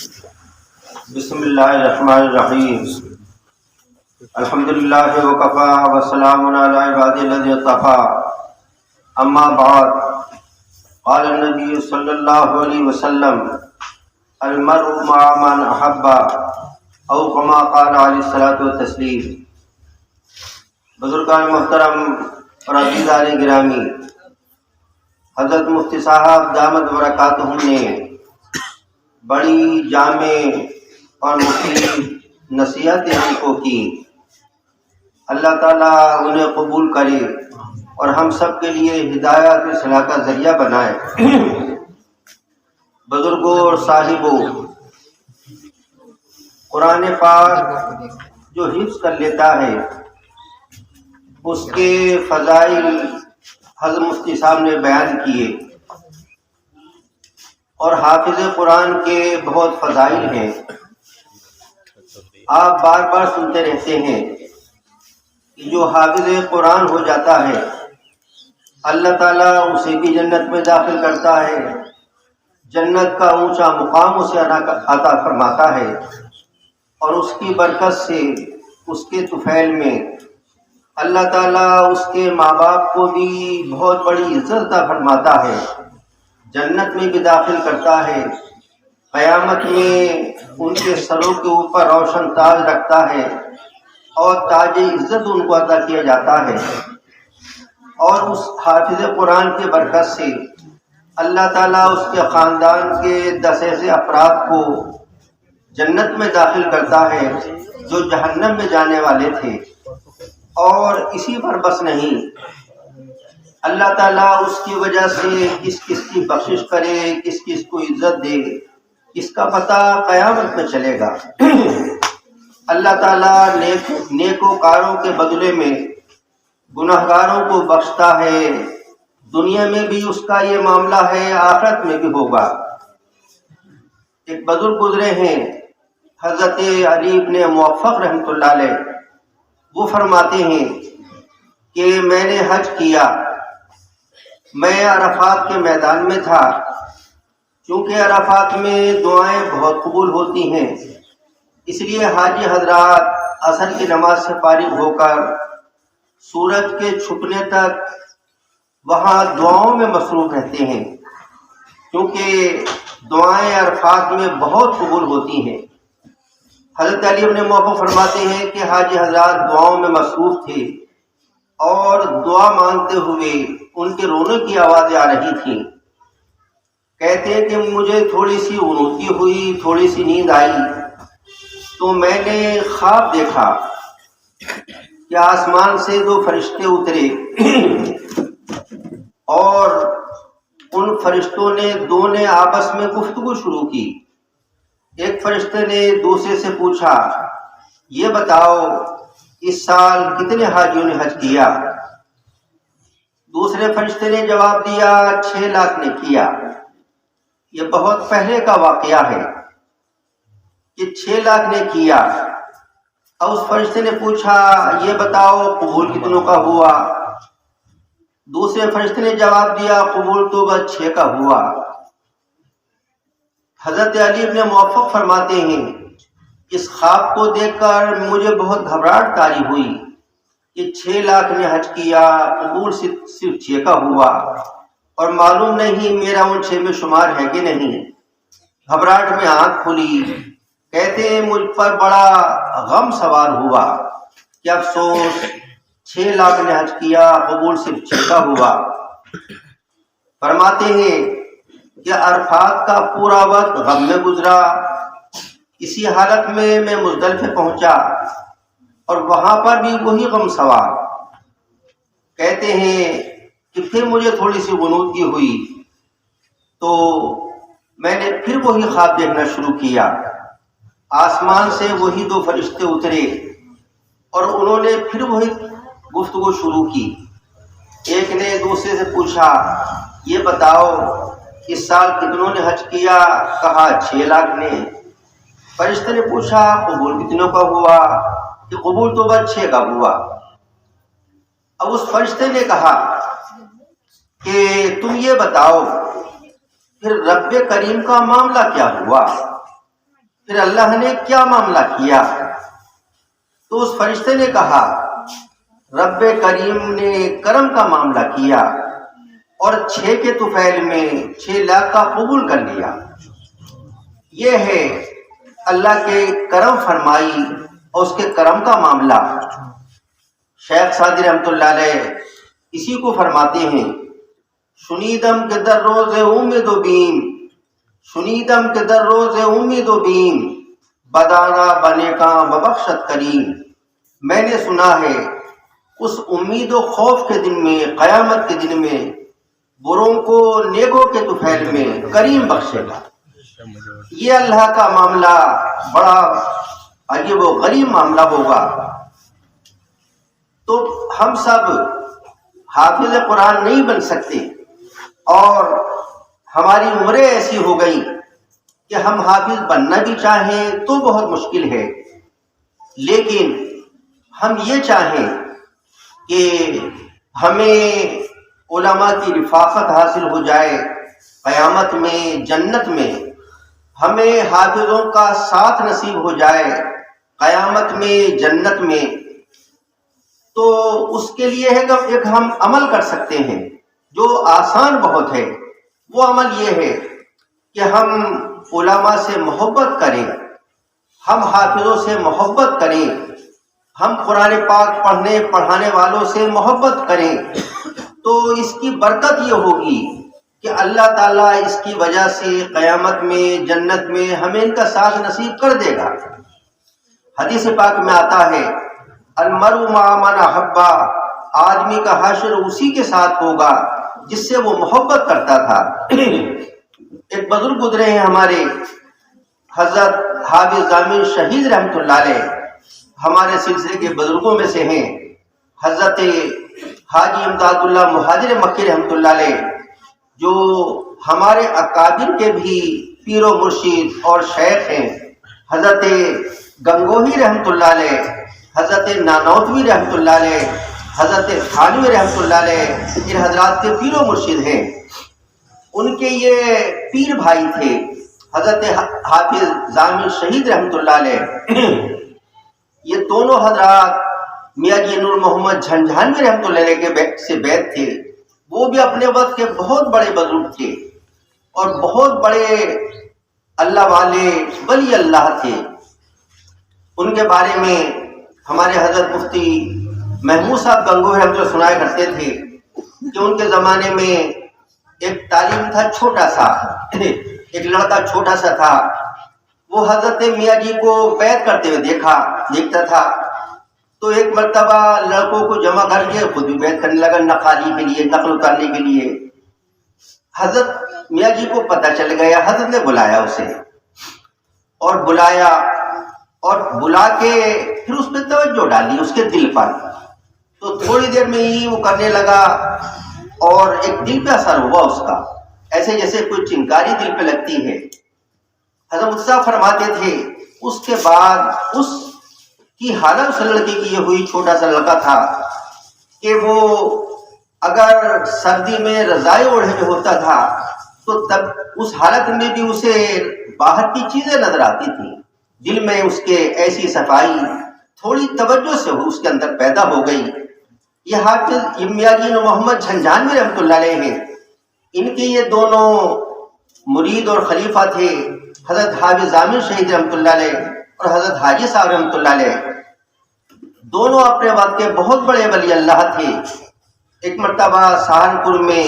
بسم اللہ الرحمن الرحیم الحمدللہ وکفا وسلام علی عبادہ الذین اصطفیٰ اما بعد قال النبی صلی اللہ علیہ وسلم المرء مع من احب او کما قال علیہ الصلوۃ والتسلیم۔ بزرگان محترم اور عزیزان گرامی، حضرت مفتی صاحب دامت برکاتہم نے بڑی جامع اور مفید نصیحتیں ہم کو کی۔ اللہ تعالیٰ انہیں قبول کرے اور ہم سب کے لیے ہدایت و اصلاح کا ذریعہ بنائے۔ بزرگوں اور صاحبوں، قرآن پاک جو حفظ کر لیتا ہے اس کے فضائل حضرت مفتی صاحب نے بیان کیے، اور حافظ قرآن کے بہت فضائل ہیں۔ آپ بار بار سنتے رہتے ہیں کہ جو حافظ قرآن ہو جاتا ہے اللہ تعالیٰ اسے بھی جنت میں داخل کرتا ہے، جنت کا اونچا مقام اسے عطا فرماتا ہے، اور اس کی برکت سے اس کے طفیل میں اللہ تعالیٰ اس کے ماں باپ کو بھی بہت بڑی عزت عطا فرماتا ہے، جنت میں بھی داخل کرتا ہے، قیامت میں ان کے سروں کے اوپر روشن تاج رکھتا ہے اور تاج عزت ان کو عطا کیا جاتا ہے۔ اور اس حافظ قرآن کی برکت سے اللہ تعالیٰ اس کے خاندان کے 10 ایسے افراد کو جنت میں داخل کرتا ہے جو جہنم میں جانے والے تھے۔ اور اسی پر بس نہیں، اللہ تعالیٰ اس کی وجہ سے کس کس کی بخشش کرے، کس کس کو عزت دے، اس کا پتہ قیامت میں چلے گا۔ اللہ تعالیٰ نیکوکاروں کے بدلے میں گناہگاروں کو بخشتا ہے، دنیا میں بھی اس کا یہ معاملہ ہے، آخرت میں بھی ہوگا۔ ایک بزرگ گزرے ہیں حضرت علی بن موفق رحمۃ اللہ علیہ، وہ فرماتے ہیں کہ میں نے حج کیا، میں عرفات کے میدان میں تھا، چونکہ عرفات میں دعائیں بہت قبول ہوتی ہیں، اس لیے حاجی حضرات عصر کی نماز سے فارغ ہو کر سورج کے چھپنے تک وہاں دعاؤں میں مصروف رہتے ہیں، کیونکہ دعائیں عرفات میں بہت قبول ہوتی ہیں۔ حضرت علی بن موفق فرماتے ہیں کہ حاجی حضرات دعاؤں میں مصروف تھے اور دعا مانگتے ہوئے ان کے رونے کی آوازیں آ رہی تھیں۔ کہتے ہیں کہ مجھے تھوڑی سی غنودگی ہوئی، تھوڑی سی نیند آئی، تو میں نے خواب دیکھا کہ آسمان سے 2 فرشتے اترے اور ان فرشتوں نے 2 نے آپس میں گفتگو شروع کی۔ ایک فرشتے نے دوسرے سے پوچھا، یہ بتاؤ اس سال کتنے حاجیوں نے حج کیا؟ دوسرے فرشتے نے جواب دیا 6 لاکھ نے کیا۔ یہ بہت پہلے کا واقعہ ہے کہ 6 لاکھ نے کیا۔ اور اس فرشتے نے پوچھا یہ بتاؤ قبول کتنوں کا ہوا؟ دوسرے فرشتے نے جواب دیا قبول تو بس 6 کا ہوا۔ حضرت علی بن موفق فرماتے ہیں اس خواب کو دیکھ کر مجھے بہت گھبراہٹ طاری ہوئی کہ 6 لاکھ نے حج کیا، قبول صرف 6 کا ہوا، اور معلوم نہیں میرا ان 6 میں شمار ہے کہ نہیں۔ گھبراہٹ میں آنکھ کھلی، کہتے ہیں مجھ پر بڑا غم سوار ہوا کہ افسوس 6 لاکھ نے حج کیا، قبول صرف 6 کا ہوا۔ فرماتے ہیں کہ عرفات کا پورا وقت غم میں گزرا۔ اسی حالت میں مزدلفہ پہنچا اور وہاں پر بھی وہی غم سوار۔ کہتے ہیں کہ پھر مجھے تھوڑی سی غنودگی ہوئی تو میں نے پھر وہی خواب دیکھنا شروع کیا۔ آسمان سے وہی 2 فرشتے اترے اور انہوں نے پھر وہی گفتگو شروع کی۔ ایک نے دوسرے سے پوچھا یہ بتاؤ اس سال کتنوں نے حج کیا؟ کہا 6 لاکھ نے۔ فرشتے نے پوچھا قبول کتنوں کا ہوا؟ کہ قبول تو بس 6 کا ہوا۔ اب اس فرشتے نے کہا کہ تم یہ بتاؤ پھر رب کریم کا معاملہ کیا ہوا؟ پھر اللہ نے کیا معاملہ کیا؟ تو اس فرشتے نے کہا رب کریم نے کرم کا معاملہ کیا اور 6 کے طفیل میں 6 لاکھ کا قبول کر لیا۔ یہ ہے اللہ کے کرم فرمائی اور اس کے کرم کا معاملہ۔ شیخ سعدی رحمۃ اللہ علیہ اسی کو فرماتے ہیں، شنیدم کے در روز امید و بیم، شنیدم کے در روز امید و بیم، بدانا بنے کا ببخشت کریم۔ میں نے سنا ہے اس امید و خوف کے دن میں، قیامت کے دن میں، بروں کو نیکوں کے طفیل میں کریم بخشے گا۔ یہ اللہ کا معاملہ بڑا عجیب و غریب معاملہ ہوگا۔ تو ہم سب حافظ قرآن نہیں بن سکتے، اور ہماری عمریں ایسی ہو گئی کہ ہم حافظ بننا بھی چاہیں تو بہت مشکل ہے، لیکن ہم یہ چاہیں کہ ہمیں علماء کی رفاقت حاصل ہو جائے قیامت میں، جنت میں، ہمیں حافظوں کا ساتھ نصیب ہو جائے قیامت میں، جنت میں، تو اس کے لیے ہے کہ ایک ہم عمل کر سکتے ہیں جو آسان بہت ہے۔ وہ عمل یہ ہے کہ ہم علماء سے محبت کریں، ہم حافظوں سے محبت کریں، ہم قرآن پاک پڑھانے والوں سے محبت کریں، تو اس کی برکت یہ ہوگی کہ اللہ تعالیٰ اس کی وجہ سے قیامت میں، جنت میں ہمیں ان کا ساتھ نصیب کر دے گا۔ حدیث پاک میں آتا ہے المرء مع من احب، آدمی کا حشر اسی کے ساتھ ہوگا جس سے وہ محبت کرتا تھا۔ ایک بزرگ گزرے ہیں ہمارے، حضرت حافظ ضامن شہید رحمۃ اللہ علیہ، ہمارے سلسلے کے بزرگوں میں سے ہیں، حضرت حاجی امداد اللہ مہاجر مکی رحمۃ اللہ علیہ، جو ہمارے اکابر کے بھی پیر و مرشد اور شیخ ہیں، حضرت گنگوہی رحمۃ اللہ علیہ، حضرت نانوتوی رحمۃ اللہ علیہ، حضرت تھانوی رحمۃ اللہ علیہ، ان حضرات کے پیر و مرشد ہیں۔ ان کے یہ پیر بھائی تھے حضرت حافظ ضامن شہید رحمۃ اللہ علیہ۔ یہ دونوں حضرات میاں جی نور محمد جھنجھانوی رحمۃ اللہ علیہ کے سے بیعت تھے۔ وہ بھی اپنے وقت کے بہت بڑے بزرگ تھے اور بہت بڑے اللہ والے ولی اللہ تھے۔ ان کے بارے میں ہمارے حضرت مفتی محمود صاحب گنگوہی رحمۃ اللہ سنایا کرتے تھے کہ ان کے زمانے میں ایک تعلیم تھا چھوٹا سا، ایک لڑکا چھوٹا سا تھا، وہ حضرت میاں جی کو بیعت کرتے ہوئے دیکھتا تھا، تو ایک مرتبہ لڑکوں کو جمع کر کے خود بھی بیعت کرنے لگا، نقالی کے لیے، نقل اتارنے کے لیے۔ حضرت میاں جی کو پتہ چل گیا، حضرت نے بلایا اسے، اور بلا کے پھر اس پہ توجہ ڈالی اس کے دل پر، تو تھوڑی دیر میں ہی وہ کرنے لگا اور ایک دل پہ اثر ہوا اس کا، ایسے جیسے کوئی چنکاری دل پہ لگتی ہے۔ حضرت صاحب فرماتے تھے اس کے بعد اس کی حالت اس لڑکے کی یہ ہوئی، چھوٹا سا لڑکا تھا، کہ وہ اگر سردی میں رضائی اوڑھے ہوتا تھا تو تب اس حالت میں بھی اسے باہر کی چیزیں نظر آتی تھیں، دل میں اس کے ایسی صفائی تھوڑی توجہ سے اس کے اندر پیدا ہو گئی۔ یہ حافظ میاں جی محمد جھنجھانوی رحمۃ اللہ علیہ ہیں، ان کے یہ دونوں مرید اور خلیفہ تھے، حضرت حافظ ضامن شہید رحمۃ اللہ علیہ اور حضرت حاجی صاحب رحمۃ اللہ علیہ، دونوں اپنے وقت کے بہت بڑے ولی اللہ تھے۔ ایک مرتبہ سہارنپور میں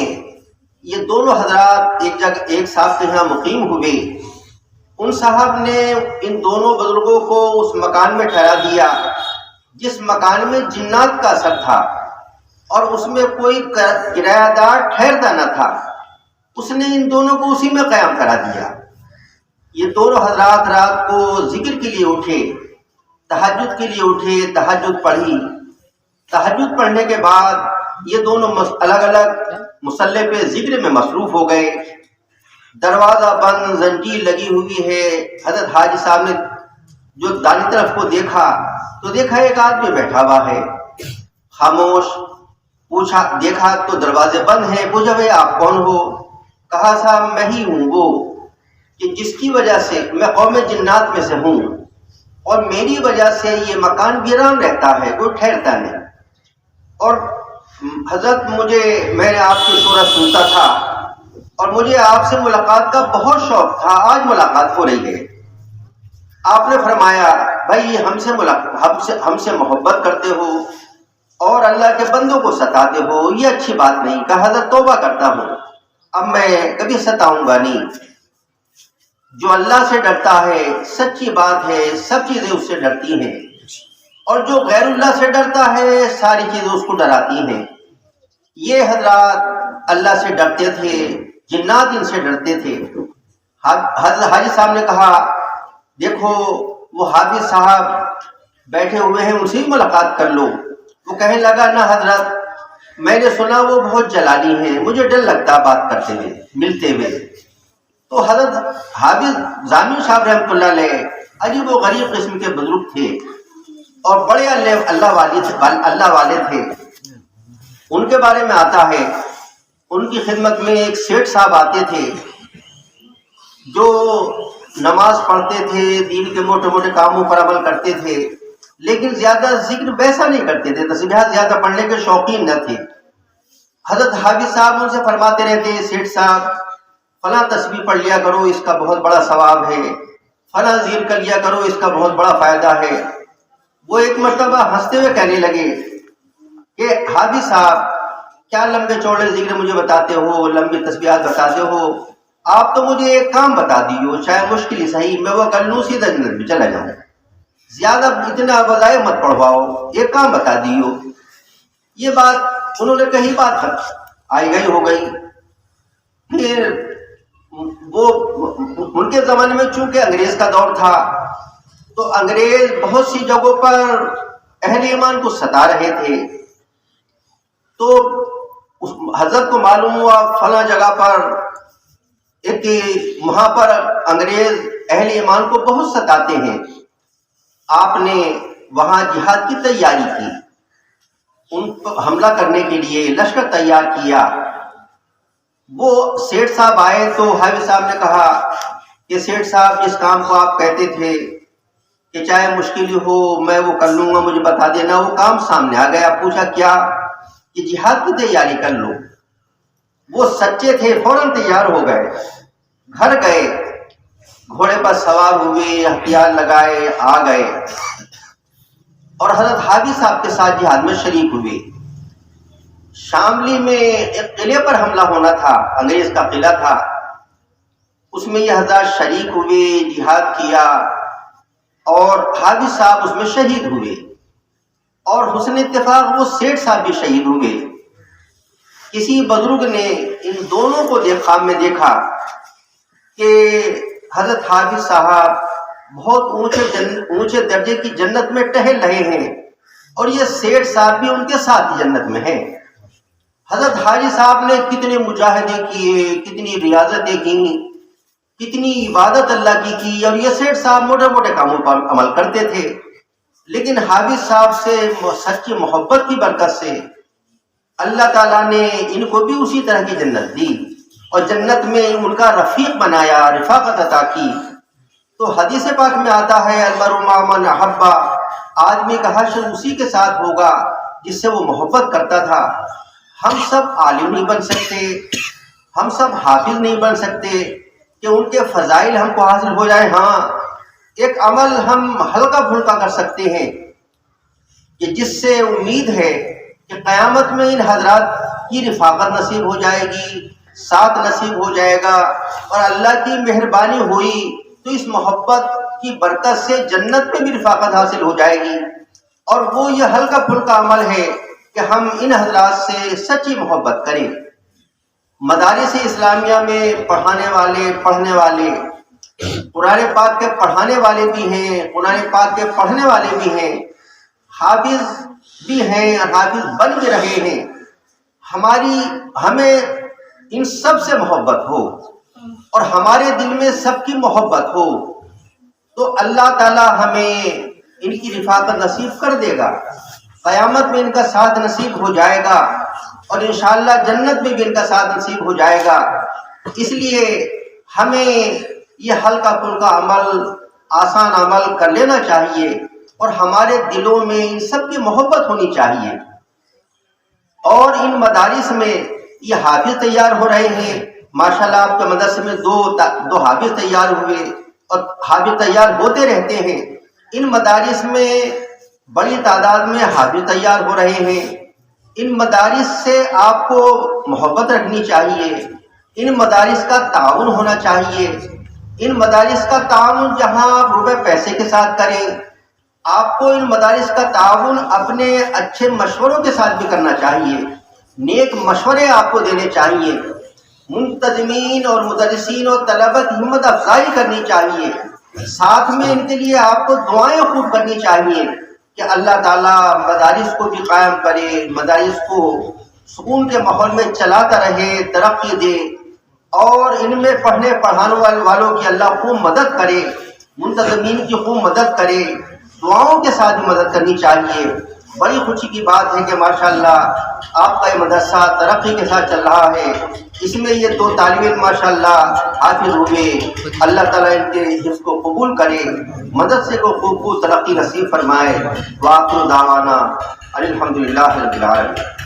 یہ دونوں حضرات ایک صاحب کے یہاں مقیم ہوئے، ان صاحب نے ان دونوں بزرگوں کو اس مکان میں ٹھہرا دیا جس مکان میں جنات کا اثر تھا، اور اس میں کوئی کرایہ دار ٹھہرتا نہ تھا، اس نے ان دونوں کو اسی میں قیام کرا دیا۔ یہ دونوں حضرات رات کو ذکر کے لیے اٹھے، تہجد کے لیے اٹھے، تہجد پڑھی، تہجد پڑھنے کے بعد یہ دونوں الگ الگ مصلی پہ ذکر میں مصروف ہو گئے۔ دروازہ بند، زنجیر لگی ہوئی ہے، حضرت حاجی صاحب نے جو دانی طرف کو دیکھا تو دیکھا ایک آدمی بیٹھا ہوا ہے، خاموش، پوچھا، دیکھا تو دروازے بند ہیں، پوچھا بھائی آپ کون ہو؟ کہا صاحب میں ہی ہوں وہ کہ جس کی وجہ سے میں قوم جنات میں سے ہوں اور میری وجہ سے یہ مکان ویران رہتا ہے، کوئی ٹھہرتا نہیں. اور حضرت میں نے آپ کی صورت سنتا تھا اور مجھے آپ سے ملاقات کا بہت شوق تھا. آج ملاقات ہو رہی ہے. آپ نے فرمایا بھائی ہم سے محبت کرتے ہو اور اللہ کے بندوں کو ستاتے ہو، یہ اچھی بات نہیں. کہا حضرت توبہ کرتا ہوں، اب میں کبھی ستاؤں گا نہیں. جو اللہ سے ڈرتا ہے سچی بات ہے، سب چیزیں اس سے ڈرتی ہیں، اور جو غیر اللہ سے ڈرتا ہے ساری چیزیں اس کو ڈراتی ہیں. یہ حضرات اللہ سے ڈرتے تھے، جنات ان سے ڈرتے تھے. حضرت حاجی صاحب نے کہا دیکھو وہ حافظ صاحب بیٹھے ہوئے ہیں، ان سے ہی ملاقات کر لو. وہ کہنے لگا نہ حضرت، میں نے سنا وہ بہت جلالی ہیں، مجھے ڈر لگتا بات کرتے ہوئے ملتے ہوئے. تو حضرت حافظ ضامن صاحب رحمۃ اللہ علیہ عجیب و غریب قسم کے بزرگ تھے اور بڑے اللہ والے تھے. ان کے بارے میں آتا ہے ان کی خدمت میں ایک سیٹھ صاحب آتے تھے جو نماز پڑھتے تھے، دین کے موٹے موٹے کاموں پر عمل کرتے تھے، لیکن زیادہ ذکر ویسا نہیں کرتے تھے، تسبیحات زیادہ پڑھنے کے شوقین نہ تھے. حضرت حافظ صاحب ان سے فرماتے رہتے سیٹھ صاحب فلاں تسبیح پڑھ لیا کرو، اس کا بہت بڑا ثواب ہے، فلاں ذکر کر لیا کرو، اس کا بہت بڑا فائدہ ہے. وہ ایک مرتبہ ہنستے ہوئے کہنے لگے کہ حافظ صاحب کیا لمبے چوڑے ذکر مجھے بتاتے ہو، لمبی تسبیحات بتاتے ہو، آپ تو مجھے ایک کام بتا دیو، چاہے مشکل ہی صحیح، میں وہ کر لوں سیدھا جنت میں چلا جاؤں. زیادہ اتنا وظائف مت پڑھواؤ، ایک کام بتا دیو. یہ بات انہوں نے کہی، بات آئی گئی ہو گئی. پھر وہ ان کے زمانے میں چونکہ انگریز کا دور تھا تو انگریز بہت سی جگہوں پر اہل ایمان کو ستا رہے تھے. تو حضرت کو معلوم ہوا فلاں جگہ پر وہاں پر انگریز اہل ایمان کو بہت ستاتے ہیں. آپ نے وہاں جہاد کی تیاری کی، ان پر حملہ کرنے کے لیے لشکر تیار کیا. وہ سیٹھ صاحب آئے تو حافظ صاحب نے کہا کہ سیٹھ صاحب جس کام کو آپ کہتے تھے کہ چاہے مشکل ہی ہو میں وہ کر لوں گا، مجھے بتا دینا. وہ کام سامنے آ گیا. پوچھا کیا؟ کہ جہاد کی تیاری کر لو. وہ سچے تھے، فوراً تیار ہو گئے، گھر گئے، گھوڑے پر سوار ہوئے، ہتھیار لگائے، آ گئے اور حضرت حافظ صاحب کے ساتھ جہاد میں شریک ہوئے. شاملی میں ایک قلعے پر حملہ ہونا تھا، انگریز کا قلعہ تھا، اس میں یہ حضرات شریک ہوئے، جہاد کیا اور حافظ صاحب اس میں شہید ہوئے. اور حسن اتفاق وہ سیٹھ صاحب بھی شہید ہوئے. کسی بزرگ نے ان دونوں کو خواب میں دیکھا کہ حضرت حافظ صاحب بہت اونچے درجے کی جنت میں ٹہل رہے ہیں اور یہ سیٹھ صاحب بھی ان کے ساتھ جنت میں ہیں. حضرت حاجی صاحب نے کتنے مجاہدے کیے، کتنی ریاضتیں کی، کتنی عبادت اللہ کی اور یہ سیٹھ صاحب موٹے موٹے کاموں پر عمل کرتے تھے. لیکن حافظ صاحب سے سچی محبت کی برکت سے اللہ تعالیٰ نے ان کو بھی اسی طرح کی جنت دی اور جنت میں ان کا رفیق بنایا، رفاقت عطا کی. تو حدیث پاک میں آتا ہے المرء مع من احب، آدمی کا حشر اسی کے ساتھ ہوگا جس سے وہ محبت کرتا تھا. ہم سب عالم نہیں بن سکتے، ہم سب حافظ نہیں بن سکتے کہ ان کے فضائل ہم کو حاصل ہو جائے. ہاں ایک عمل ہم ہلکا پھلکا کر سکتے ہیں کہ جس سے امید ہے کہ قیامت میں ان حضرات کی رفاقت نصیب ہو جائے گی، ساتھ نصیب ہو جائے گا اور اللہ کی مہربانی ہوئی تو اس محبت کی برکت سے جنت میں بھی رفاقت حاصل ہو جائے گی. اور وہ یہ ہلکا پھلکا عمل ہے کہ ہم ان حضرات سے سچی محبت کریں. مدارس اسلامیہ میں پڑھنے والے قرآن پاک کے پڑھانے والے بھی ہیں، قرآن پاک کے پڑھنے والے بھی ہیں، حافظ بھی ہیں، حافظ بن بھی رہے ہیں. ہمیں ان سب سے محبت ہو اور ہمارے دل میں سب کی محبت ہو تو اللہ تعالی ہمیں ان کی رفاقت نصیب کر دے گا. قیامت میں ان کا ساتھ نصیب ہو جائے گا اور انشاءاللہ جنت میں بھی ان کا ساتھ نصیب ہو جائے گا. اس لیے ہمیں یہ ہلکا پھلکا عمل، آسان عمل کر لینا چاہیے، اور ہمارے دلوں میں ان سب کی محبت ہونی چاہیے۔ اور ان مدارس میں یہ حافظ تیار ہو رہے ہیں، ماشاءاللہ آپ کے مدرسے میں دو حافظ تیار ہوئے اور حافظ تیار ہوتے رہتے ہیں۔ ان مدارس میں بڑی تعداد میں حافظ تیار ہو رہے ہیں۔ ان مدارس سے آپ کو محبت رکھنی چاہیے، ان مدارس کا تعاون ہونا چاہیے۔ ان مدارس کا تعاون جہاں آپ روپے پیسے کے ساتھ کریں، آپ کو ان مدارس کا تعاون اپنے اچھے مشوروں کے ساتھ بھی کرنا چاہیے، نیک مشورے آپ کو دینے چاہیے، منتظمین اور مدرسین اور طلبہ کی ہمت افزائی کرنی چاہیے، ساتھ میں ان کے لیے آپ کو دعائیں خوب کرنی چاہیے کہ اللہ تعالیٰ مدارس کو بھی قائم کرے، مدارس کو سکون کے ماحول میں چلاتا رہے، ترقی دے، اور ان میں پڑھنے پڑھانے والوں کی اللہ خوب مدد کرے، منتظمین کی خوب مدد کرے، دعاؤں کے ساتھ بھی مدد کرنی چاہیے۔ بڑی خوشی کی بات ہے کہ ماشاءاللہ آپ کا یہ مدرسہ ترقی کے ساتھ چل رہا ہے، اس میں یہ دو طالب علم ماشاءاللہ حافظ ہوئے، اللہ تعالیٰ ان کے حفظ کو قبول کرے، مدرسے کو خوب ترقی نصیب فرمائے۔ وآخر دعوانا الحمدللہ رب العالمین۔